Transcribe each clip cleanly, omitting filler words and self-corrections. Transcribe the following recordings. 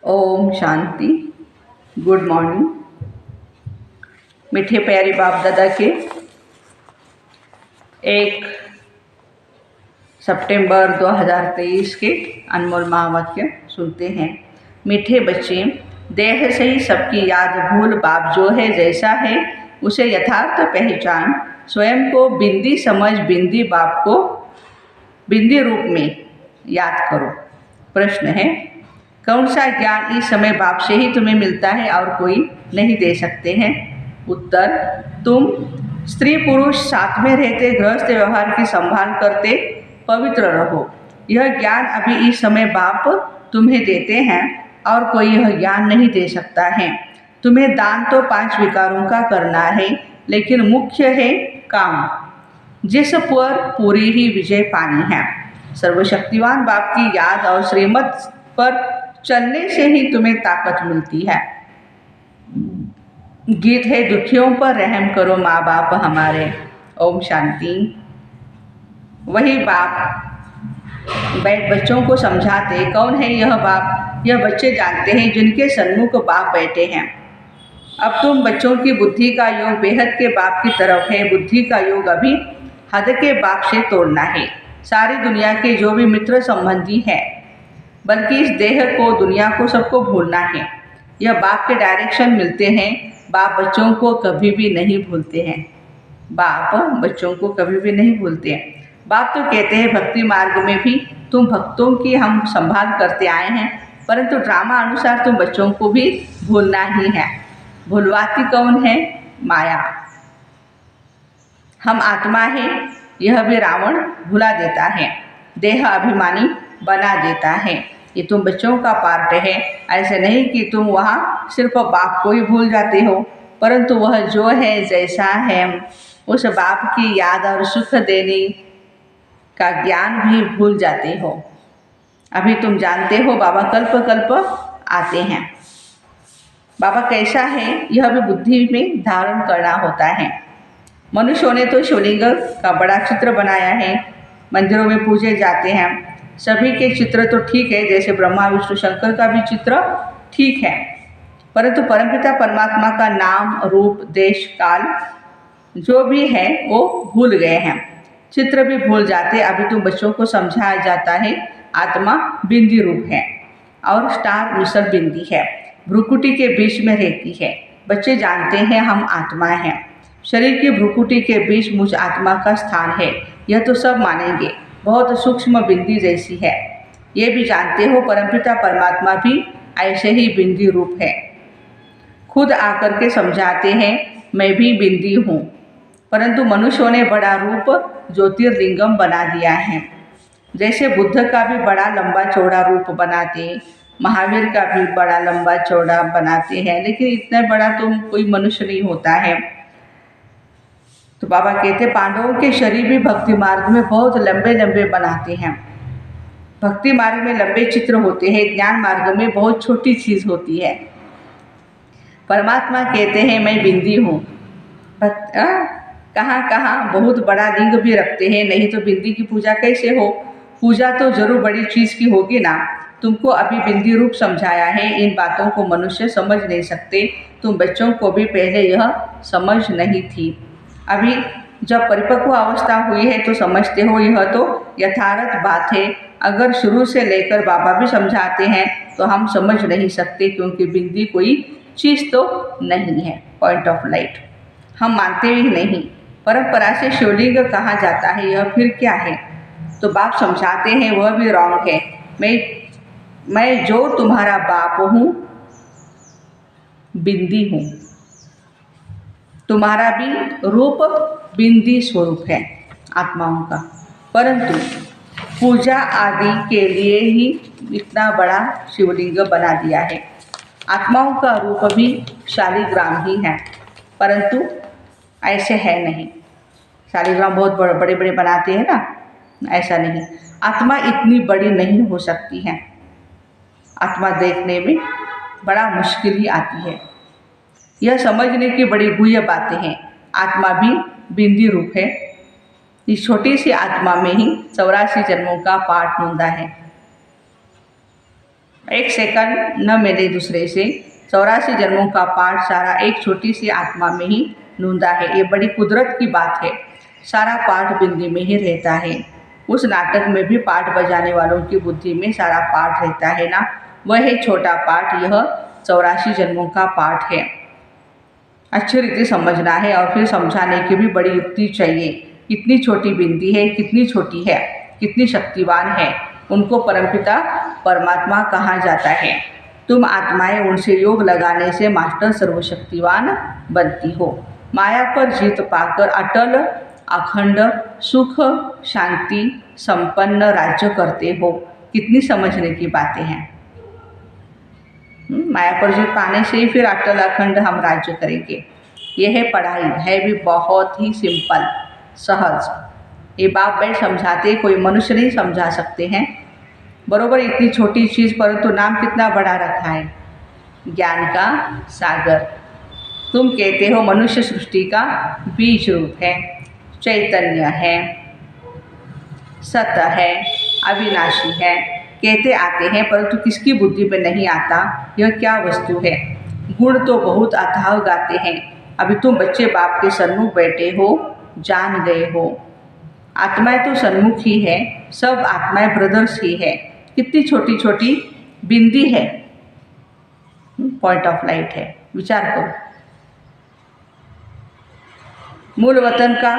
Om Shanti. Good morning. मीठे प्यारे बाप दादा के 1 सितंबर 2023 के अनमोल महावाक्य सुनते हैं। मीठे बच्चे, देह से ही सबकी याद भूल बाप जो है जैसा है उसे यथार्थ पहचान, स्वयं को बिंदी समझ बिंदी बाप को बिंदी रूप में याद करो। प्रश्न है, कौन सा ज्ञान इस समय बाप से ही तुम्हें मिलता है और कोई नहीं दे सकते हैं? उत्तर, तुम स्त्री पुरुष साथ में रहते गृहस्थ व्यवहार की संभाल करते पवित्र रहो। यह ज्ञान अभी इस समय बाप तुम्हें देते हैं और कोई यह ज्ञान नहीं दे सकता है। तुम्हें दान तो 5 विकारों का करना है, लेकिन मुख्य है काम, जिस पर पूरी ही विजय पानी है। सर्वशक्तिवान बाप की याद और श्रीमत पर चलने से ही तुम्हें ताकत मिलती है। गीत है, दुखियों पर रहम करो माँ बाप हमारे। ओम शांति। वही बाप बैठ बच्चों को समझाते। कौन है यह बाप? यह बच्चे जानते हैं जिनके सन्मुख बाप बैठे हैं। अब तुम बच्चों की बुद्धि का योग बेहद के बाप की तरफ है। बुद्धि का योग अभी हद के बाप से तोड़ना है। सारी दुनिया के जो भी मित्र संबंधी हैं, बल्कि इस देह को, दुनिया को, सबको भूलना है। यह बाप के डायरेक्शन मिलते हैं। बाप बच्चों को कभी भी नहीं भूलते हैं। बाप बच्चों को कभी भी नहीं भूलते हैं। बाप तो कहते हैं भक्ति मार्ग में भी तुम भक्तों की हम संभाल करते आए हैं, परंतु ड्रामा अनुसार तुम बच्चों को भी भूलना ही है। भूलवाती कौन है? माया। हम आत्मा है, यह भी रावण भुला देता है, देह अभिमानी बना देता है। ये तुम बच्चों का पार्ट है। ऐसे नहीं कि तुम वहाँ सिर्फ बाप को ही भूल जाते हो, परंतु वह जो है जैसा है उस बाप की याद और सुख देने का ज्ञान भी भूल जाते हो। अभी तुम जानते हो बाबा कल्प कल्प आते हैं। बाबा कैसा है यह भी बुद्धि में धारण करना होता है। मनुष्यों ने तो शिवलिंग का बड़ा चित्र बनाया है, मंदिरों में पूजे जाते हैं। सभी के चित्र तो ठीक है, जैसे ब्रह्मा विष्णु शंकर का भी चित्र ठीक है, परंतु परमपिता परमात्मा का नाम रूप देश काल जो भी है वो भूल गए हैं। चित्र भी भूल जाते। अभी तुम बच्चों को समझाया जाता है आत्मा बिंदी रूप है और स्टार मिसल बिंदी है, भ्रुकुटी के बीच में रहती है। बच्चे जानते हैं हम आत्मा हैं। शरीर की भ्रुकुटी के बीच मुझ आत्मा का स्थान है। यह तो सब मानेंगे, बहुत सूक्ष्म बिंदी जैसी है। ये भी जानते हो परमपिता परमात्मा भी ऐसे ही बिंदी रूप है। खुद आकर के समझाते हैं मैं भी बिंदी हूँ, परंतु मनुष्यों ने बड़ा रूप ज्योतिर्लिंगम बना दिया है। जैसे बुद्ध का भी बड़ा लंबा चौड़ा रूप बनाते, महावीर का भी बड़ा लंबा चौड़ा बनाते हैं, लेकिन इतना बड़ा तो कोई मनुष्य नहीं होता है। तो बाबा कहते पांडवों के शरीर भी भक्ति मार्ग में बहुत लंबे लंबे बनाते हैं। भक्ति मार्ग में लंबे चित्र होते हैं, ज्ञान मार्ग में बहुत छोटी चीज़ होती है। परमात्मा कहते हैं मैं बिंदी हूँ। कहाँ कहाँ बहुत बड़ा लिंग भी रखते हैं, नहीं तो बिंदी की पूजा कैसे हो? पूजा तो जरूर बड़ी चीज़ की होगी ना। तुमको अभी बिंदी रूप समझाया है। इन बातों को मनुष्य समझ नहीं सकते। तुम बच्चों को भी पहले यह समझ नहीं थी। अभी जब परिपक्व अवस्था हुई है तो समझते हो। यह तो यथार्थ बात है। अगर शुरू से लेकर बाबा भी समझाते हैं तो हम समझ नहीं सकते, क्योंकि बिंदी कोई चीज़ तो नहीं है। पॉइंट ऑफ लाइट हम मानते ही नहीं। परंपरा से शिवलिंग कहा जाता है, यह फिर क्या है? तो बाप समझाते हैं वह भी रॉन्ग है। मैं जो तुम्हारा बाप हूँ बिंदी हूँ। तुम्हारा भी रूप बिंदी स्वरूप है आत्माओं का, परंतु पूजा आदि के लिए ही इतना बड़ा शिवलिंग बना दिया है। आत्माओं का रूप भी शालिग्राम ही है, परंतु ऐसे है नहीं। शालिग्राम बहुत बड़े बड़े बनाते हैं ना, ऐसा नहीं। आत्मा इतनी बड़ी नहीं हो सकती है। आत्मा देखने में बड़ा मुश्किल ही आती है। यह समझने की बड़ी गुह्य बातें हैं। आत्मा भी बिंदी रूप है। इस छोटी सी आत्मा में ही 84 जन्मों का पाठ नोंदा है। एक सेकंड न मिले दूसरे से। 84 जन्मों का पाठ सारा एक छोटी सी आत्मा में ही नूंदा है। ये बड़ी कुदरत की बात है। सारा पाठ बिंदी में ही रहता है। उस नाटक में भी पाठ बजाने वालों की बुद्धि में सारा पाठ रहता है ना। वह है छोटा पाठ, यह 84 जन्मों का पाठ है। अच्छी रीति समझना है और फिर समझाने की भी बड़ी युक्ति चाहिए। कितनी छोटी बिंदी है, कितनी छोटी है, कितनी शक्तिवान है। उनको परमपिता परमात्मा कहा जाता है। तुम आत्माएं उनसे योग लगाने से मास्टर सर्वशक्तिवान बनती हो। माया पर जीत पाकर अटल अखंड सुख शांति संपन्न राज्य करते हो। कितनी समझने की बातें हैं। माया पर जीत पाने से ही फिर अटल अखंड हम राज्य करेंगे। यह है पढ़ाई, है भी बहुत ही सिंपल सहज। ये बाप भाई समझाते, कोई मनुष्य नहीं समझा सकते हैं। बरोबर इतनी छोटी चीज़, परंतु नाम कितना बड़ा रखा है, ज्ञान का सागर। तुम कहते हो मनुष्य सृष्टि का बीज रूप है, चैतन्य है, सत्य है, अविनाशी है। कहते आते हैं परंतु किसकी बुद्धि में नहीं आता यह क्या वस्तु है। गुण तो बहुत अथाह गाते हैं। अभी तुम बच्चे बाप के सन्मुख बैठे हो, जान गए हो। आत्माएं तो सन्मुख ही है, सब आत्माएं ब्रदर्स ही है। कितनी छोटी छोटी बिंदी है, पॉइंट ऑफ लाइट है। विचार करो। मूल वतन का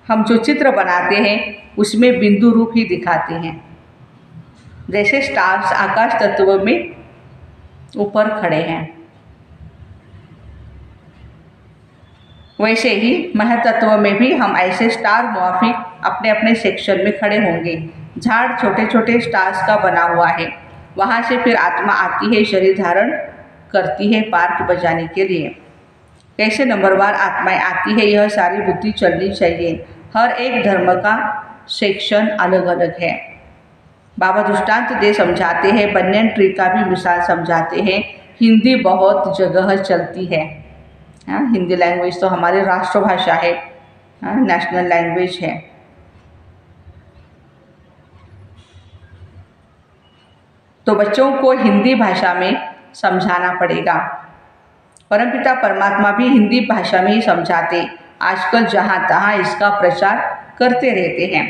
हम जो चित्र बनाते हैं उसमें बिंदु रूप ही दिखाते हैं। जैसे स्टार्स आकाश तत्व में ऊपर खड़े हैं, वैसे ही महतत्व में भी हम ऐसे स्टार मुआफिक अपने अपने सेक्शन में खड़े होंगे। झाड़ छोटे छोटे स्टार्स का बना हुआ है। वहाँ से फिर आत्मा आती है, शरीर धारण करती है पार्क बजाने के लिए। कैसे नंबरवार आत्माएं आती है, यह सारी बुद्धि चलनी चाहिए। हर एक धर्म का सेक्शन अलग अलग है। बाबा दृष्टांत दे समझाते हैं, बनियन ट्री का भी मिसाल समझाते हैं। हिंदी बहुत जगह चलती है। हिंदी लैंग्वेज तो हमारी राष्ट्रभाषा है, नेशनल लैंग्वेज है। तो बच्चों को हिंदी भाषा में समझाना पड़ेगा। परमपिता परमात्मा भी हिंदी भाषा में ही समझाते। आजकल जहाँ तहाँ इसका प्रचार करते रहते हैं।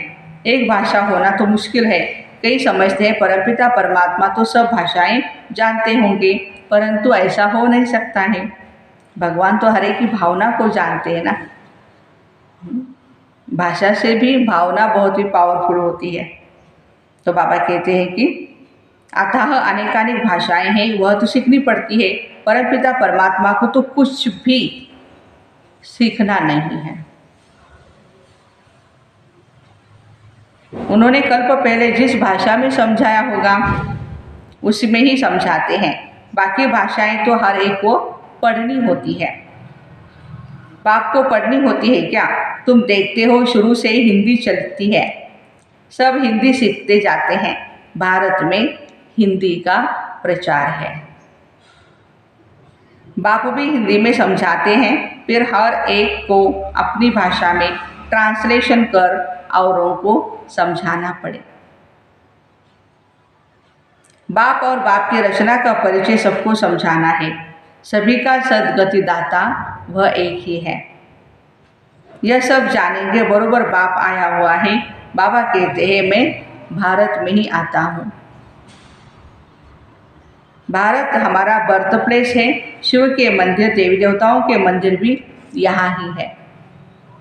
एक भाषा होना तो मुश्किल है। कई समझते हैं परमपिता परमात्मा तो सब भाषाएं जानते होंगे, परंतु ऐसा हो नहीं सकता है। भगवान तो हर एक की भावना को जानते हैं ना। भाषा से भी भावना बहुत ही पावरफुल होती है। तो बाबा कहते हैं कि अतः अनेकानेक भाषाएं हैं, वह तो सीखनी पड़ती है। परमपिता परमात्मा को तो कुछ भी सीखना नहीं है। उन्होंने कल्प पहले जिस भाषा में समझाया होगा उसमें ही समझाते हैं। बाकी भाषाएं तो हर एक को पढ़नी होती है। बाप को पढ़नी होती है क्या? तुम देखते हो शुरू से ही हिंदी चलती है, सब हिंदी सीखते जाते हैं। भारत में हिंदी का प्रचार है। बाप भी हिंदी में समझाते हैं, फिर हर एक को अपनी भाषा में ट्रांसलेशन कर औरों को समझाना पड़े। बाप और बाप की रचना का परिचय सबको समझाना है। सभी का सद्गतिदाता वह एक ही है। यह सब जानेंगे। बरोबर बाप आया हुआ है। बाबा कहते हैं मैं भारत में ही आता हूँ। भारत हमारा बर्थ प्लेस है। शिव के मंदिर, देवी देवताओं के मंदिर भी यहाँ ही है।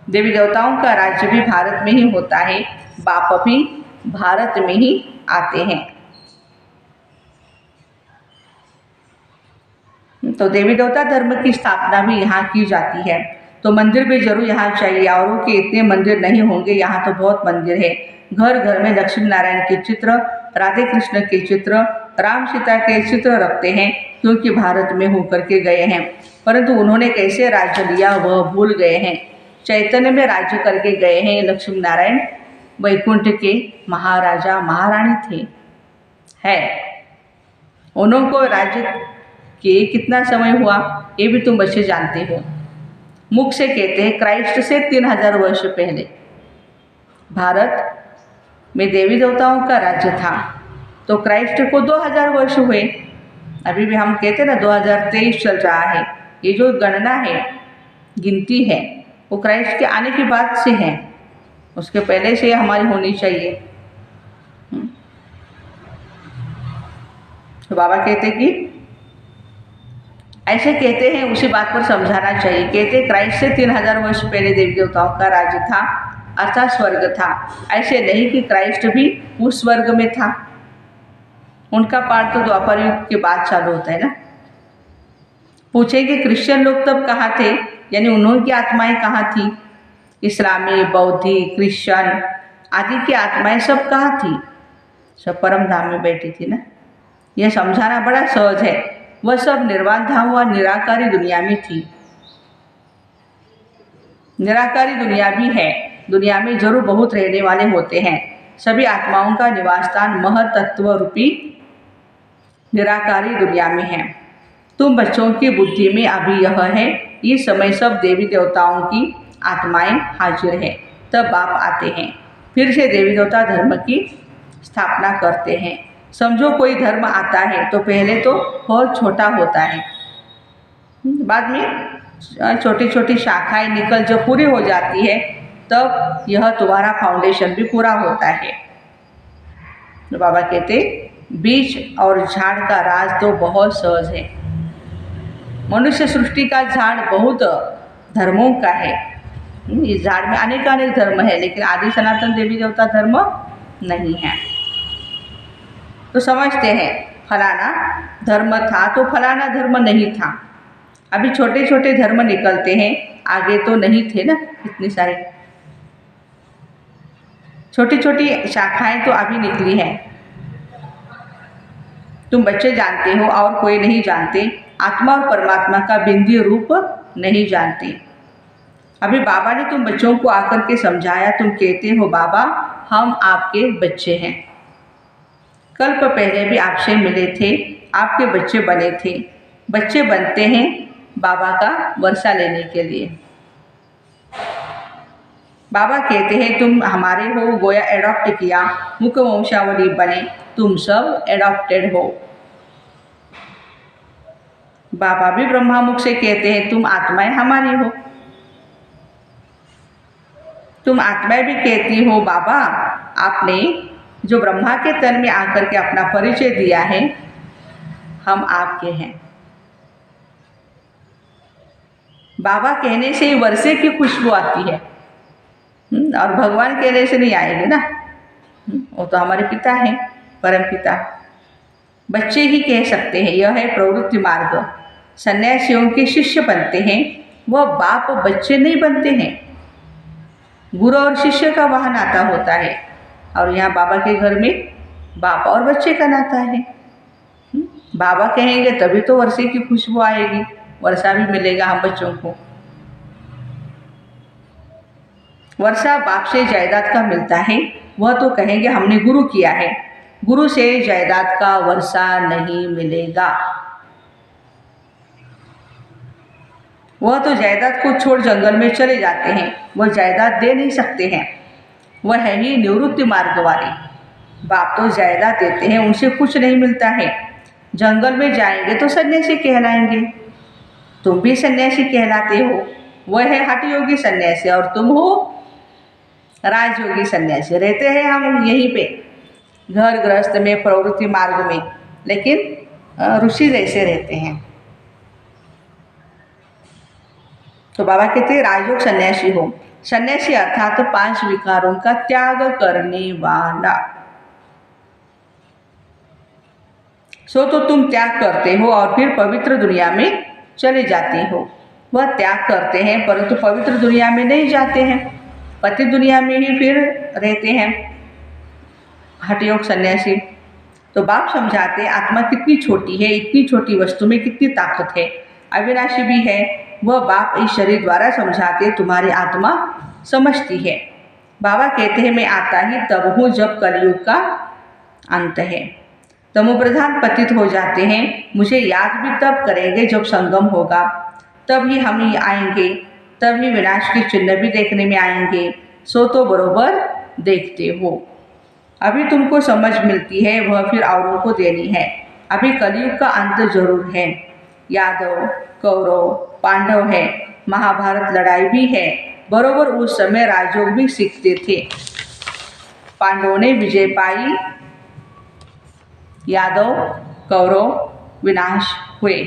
देवी देवताओं का राज्य भी भारत में ही होता है। बाप भी भारत में ही आते हैं। तो देवी देवता धर्म की स्थापना भी यहाँ की जाती है। तो मंदिर भी जरूर यहाँ चाहिए। औरों के इतने मंदिर नहीं होंगे, यहाँ तो बहुत मंदिर है। घर घर में लक्ष्मी नारायण के चित्र, राधे कृष्ण के चित्र, राम सीता के चित्र रखते हैं, क्योंकि भारत में होकर के गए हैं। परंतु उन्होंने कैसे राज्य लिया वह भूल गए हैं। चैतन्य में राज्य करके गए हैं। लक्ष्मी नारायण वैकुंठ के महाराजा महारानी थे। है उनको राज्य के कितना समय हुआ ये भी तुम बच्चे जानते हो। मुख से कहते हैं क्राइस्ट से 3000 वर्ष पहले भारत में देवी देवताओं का राज्य था। तो क्राइस्ट को 2000 वर्ष हुए। अभी भी हम कहते ना 2023 चल रहा है, ये जो गणना है, गिनती है, वो क्राइस्ट के आने के बाद से है, उसके पहले से हमारी होनी चाहिए। तो बाबा कहते कि ऐसे कहते हैं, उसी बात पर समझाना चाहिए। कहते क्राइस्ट से 3000 वर्ष पहले देवी देवताओं का राज्य था, अर्थात स्वर्ग था। ऐसे नहीं कि क्राइस्ट भी उस स्वर्ग में था, उनका पाठ तो द्वापर युग के बाद चालू होता है ना। पूछेंगे क्रिश्चियन लोग तब कहाँ थे, यानी उन्होंने आत्माएं कहाँ थी? इस्लामी, बौद्धी, क्रिश्चियन आदि की आत्माएं सब कहाँ थी? सब परम धाम में बैठी थी ना। यह समझाना बड़ा सहज है। वह सब निर्वाण धाम व निराकारी दुनिया में थी। निराकारी दुनिया भी है, दुनिया में जरूर बहुत रहने वाले होते हैं। सभी आत्माओं का निवास स्थान महत तत्व रूपी निराकारी दुनिया में है। तुम बच्चों की बुद्धि में अभी यह है, इस समय सब देवी देवताओं की आत्माएं हाजिर है। तब बाप आते हैं, फिर से देवी देवता धर्म की स्थापना करते हैं। समझो कोई धर्म आता है तो पहले तो बहुत छोटा होता है, बाद में छोटी छोटी शाखाएं निकल जब पूरी हो जाती है, तब यह तुम्हारा फाउंडेशन भी पूरा होता है। तो बाबा कहते बीज और झाड़ का राज तो बहुत सहज है। मनुष्य सृष्टि का झाड़ बहुत धर्मों का है। इस झाड़ में अनेक धर्म है, लेकिन आदि सनातन देवी देवता धर्म नहीं है। तो समझते हैं फलाना धर्म था तो फलाना धर्म नहीं था। अभी छोटे छोटे धर्म निकलते हैं, आगे तो नहीं थे ना इतने सारे। छोटी छोटी शाखाएं तो अभी निकली हैं। तुम बच्चे जानते हो और कोई नहीं जानते, आत्मा और परमात्मा का बिंदु रूप नहीं जानते। अभी बाबा ने तुम बच्चों को आकर के समझाया। तुम कहते हो बाबा हम आपके बच्चे हैं, कल्प पहले भी आपसे मिले थे, आपके बच्चे बने थे। बच्चे बनते हैं बाबा का वर्षा लेने के लिए। बाबा कहते हैं तुम हमारे हो, गोया एडॉप्ट किया, मुख वंशावली बने, तुम सब एडॉप्टेड हो। बाबा भी ब्रह्मा मुख से कहते हैं तुम आत्माएं हमारी हो। तुम आत्माएं भी कहती हो बाबा आपने जो ब्रह्मा के तन में आकर के अपना परिचय दिया है, हम आपके हैं। बाबा कहने से ही वर्षे की खुशबू आती है, और भगवान कहने से नहीं आएगी ना। वो तो हमारे पिता हैं, परम पिता। बच्चे ही कह सकते हैं, यह है प्रवृत्ति मार्ग। सन्यासियों के शिष्य बनते हैं, वह बाप बच्चे नहीं बनते हैं। गुरु और शिष्य का वह नाता होता है, और यहाँ बाबा के घर में बाप और बच्चे का नाता है। बाबा कहेंगे तभी तो वर्षे की खुशबू आएगी, वर्षा भी मिलेगा हम बच्चों को। वर्षा बाप से जायदाद का मिलता है, वह तो कहेंगे हमने गुरु किया है। गुरु से जायदाद का वर्षा नहीं मिलेगा। वह तो जायदाद को छोड़ जंगल में चले जाते हैं, वह जायदाद दे नहीं सकते हैं। वह है ही निवृत्ति मार्ग वाले। बाप तो जायदाद देते हैं, उनसे कुछ नहीं मिलता है। जंगल में जाएंगे तो सन्यासी कहलाएंगे। तुम भी सन्यासी कहलाते हो। वह है हठ योगी सन्यासी और तुम हो राजयोगी सन्यासी। रहते हैं हम यहीं पे घर गृहस्थ में, प्रवृत्ति मार्ग में, लेकिन ऋषि जैसे रहते हैं। तो बाबा कहते हैं राजयोग सन्यासी हो। सन्यासी अर्थात तो 5 विकारों का त्याग करने वाला। सो तो तुम त्याग करते हो और फिर पवित्र दुनिया में चले जाते हो। वह त्याग करते हैं परंतु पवित्र दुनिया में नहीं जाते हैं, पति दुनिया में ही फिर रहते हैं हठयोग सन्यासी। तो बाप समझाते आत्मा कितनी छोटी है, इतनी छोटी वस्तु में कितनी ताकत है, अविनाशी भी है। वह बाप इस शरीर द्वारा समझाते तुम्हारी आत्मा समझती है। बाबा कहते हैं मैं आता ही तब हूँ जब कलयुग का अंत है। तमोप्रधान पतित हो जाते हैं, मुझे याद भी तब करेंगे जब संगम होगा, तब ही हम ही आएंगे, तब ही विनाश के चिन्ह भी देखने में आएंगे। सो तो बरोबर देखते हो। अभी तुमको समझ मिलती है, वह फिर औरों को देनी है। अभी कलयुग का अंत जरूर है। यादव, कौरव, पांडव है, महाभारत लड़ाई भी है। बरोबर उस समय राजयोग भी सीखते थे। पांडवों ने विजय पाई, यादव कौरव विनाश हुए।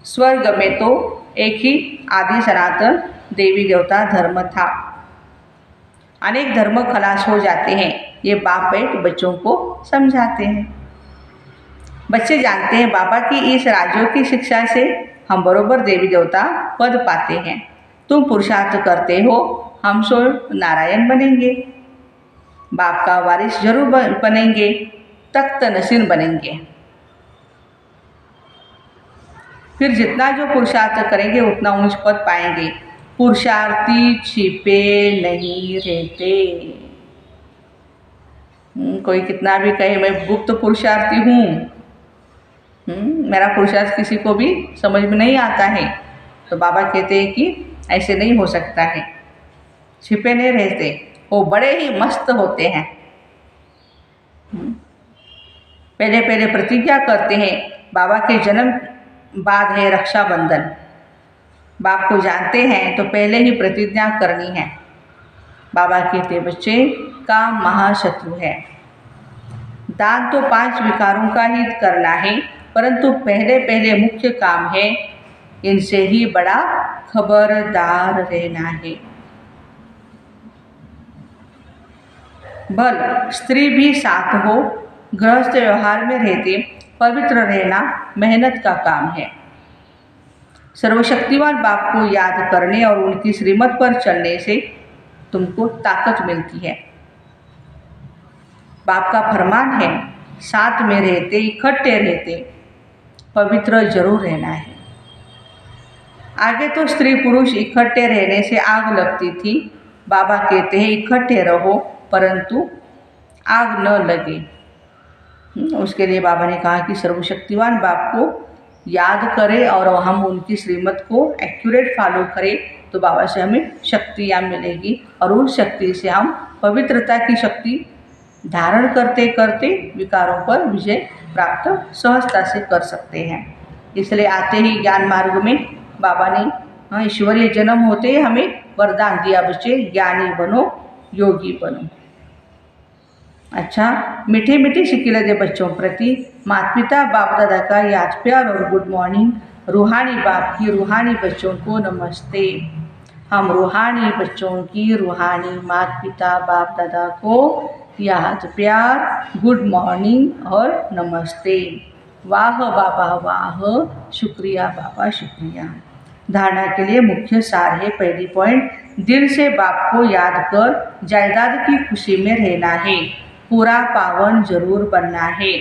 स्वर्ग में तो एक ही आदि सनातन देवी देवता धर्म था। अनेक धर्म खलास हो जाते हैं। ये बाप बेट बच्चों को समझाते हैं। बच्चे जानते हैं बाबा की इस राजयोग की शिक्षा से हम बरोबर देवी देवता पद पाते हैं। तुम पुरुषार्थ करते हो, हम सो नारायण बनेंगे, बाप का वारिस जरूर बनेंगे, तख्त नसीन बनेंगे। फिर जितना जो पुरुषार्थ करेंगे उतना ऊंच पद पाएंगे। पुरुषार्थी छिपे नहीं रहते। कोई कितना भी कहे मैं गुप्त पुरुषार्थी हूँ, मेरा पुरुषार्थ किसी को भी समझ में नहीं आता है, तो बाबा कहते हैं कि ऐसे नहीं हो सकता है। छिपे नहीं रहते, वो बड़े ही मस्त होते हैं। पहले पहले प्रतिज्ञा करते हैं। बाबा के जन्म बाद है रक्षाबंधन। बाप को जानते हैं तो पहले ही प्रतिज्ञा करनी है। बाबा कहते बच्चे काम महाशत्रु है। दान तो 5 विकारों का ही करना है, परंतु पहले पहले मुख्य काम है इनसे ही बड़ा खबरदार रहना है। भल स्त्री भी साथ हो, गृहस्थ व्यवहार में रहते पवित्र रहना मेहनत का काम है। सर्वशक्तिवान बाप को याद करने और उनकी श्रीमत पर चलने से तुमको ताकत मिलती है। बाप का फरमान है, साथ में रहते इकट्ठे रहते पवित्र जरूर रहना है। आगे तो स्त्री पुरुष इकट्ठे रहने से आग लगती थी। बाबा कहते हैं इकट्ठे रहो परंतु आग न लगे। उसके लिए बाबा ने कहा कि सर्वशक्तिवान बाप को याद करें और हम उनकी श्रीमत को एक्यूरेट फॉलो करें तो बाबा से हमें शक्तियाँ मिलेगी और उस शक्ति से हम पवित्रता की शक्ति धारण करते करते विकारों पर विजय प्राप्त सहजता से कर सकते हैं। इसलिए आते ही ज्ञान मार्ग में बाबा ने ईश्वरीय जन्म होते ही हमें वरदान दिया, बच्चे ज्ञानी बनो, योगी बनो। अच्छा, मीठे मीठे शिकिले दे बच्चों प्रति माता पिता बाप दादा का याद प्यार और गुड मॉर्निंग। रूहानी बाप की रूहानी बच्चों को नमस्ते। हम रूहानी बच्चों की रूहानी माता पिता बाप दादा को याद प्यार, गुड मॉर्निंग और नमस्ते। वाह बाबा वाह, शुक्रिया बाबा शुक्रिया। धारणा के लिए मुख्य सार है। पहली पॉइंट, दिल से बाप को याद कर जायदाद की खुशी में रहना है। पूरा पावन जरूर बनना है।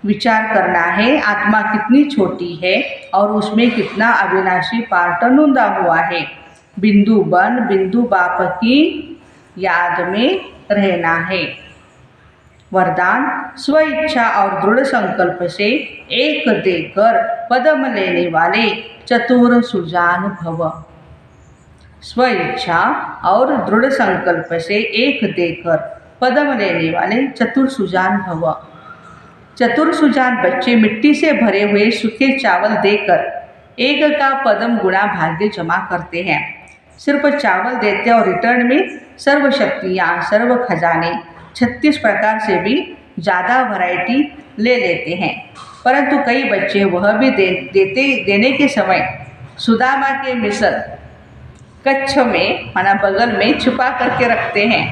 विचार करना है आत्मा कितनी छोटी है और उसमें कितना अविनाशी पार्ट नूंदा हुआ है। बिंदु बन बिंदु बाप की याद में रहना है। वरदान, स्व इच्छा और दृढ़ संकल्प से एक देकर पदम लेने वाले चतुर सुजान भव। स्व इच्छा और दृढ़ संकल्प से एक देकर पदम लेने वाले चतुर सुजान भव। चतुर सुजान बच्चे मिट्टी से भरे हुए सूखे चावल देकर एक का पदम गुणा भाग्य जमा करते हैं। सिर्फ चावल देते और रिटर्न में सर्व शक्तियाँ, सर्व खजाने 36 प्रकार से भी ज़्यादा वैरायटी ले लेते हैं। परंतु कई बच्चे वह भी देने के समय सुदामा के मिसल कच्छ में माना बगल में छुपा करके रखते हैं।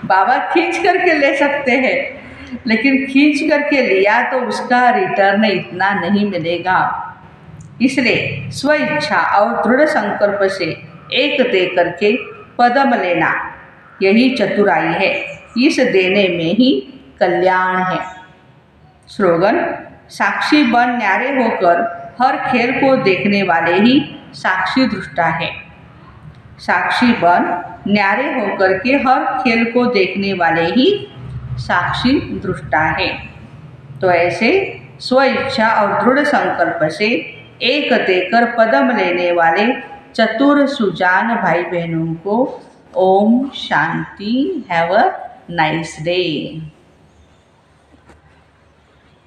बाबा खींच करके ले सकते हैं, लेकिन खींच करके लिया तो उसका रिटर्न इतना नहीं मिलेगा। इसलिए स्व इच्छा और दृढ़ संकल्प से एक दे करके पदम लेना, यही चतुराई है। इस देने में ही कल्याण है। स्लोगन, साक्षी बन न्यारे होकर हर खेल को देखने वाले ही साक्षी दृष्टा है। साक्षी बन न्यारे होकर के हर खेल को देखने वाले ही साक्षी दृष्टा है। तो ऐसे स्व इच्छा और दृढ़ संकल्प से एक देकर पदम लेने वाले चतुर सुजान भाई बहनों को ओम शांति। Have a nice day.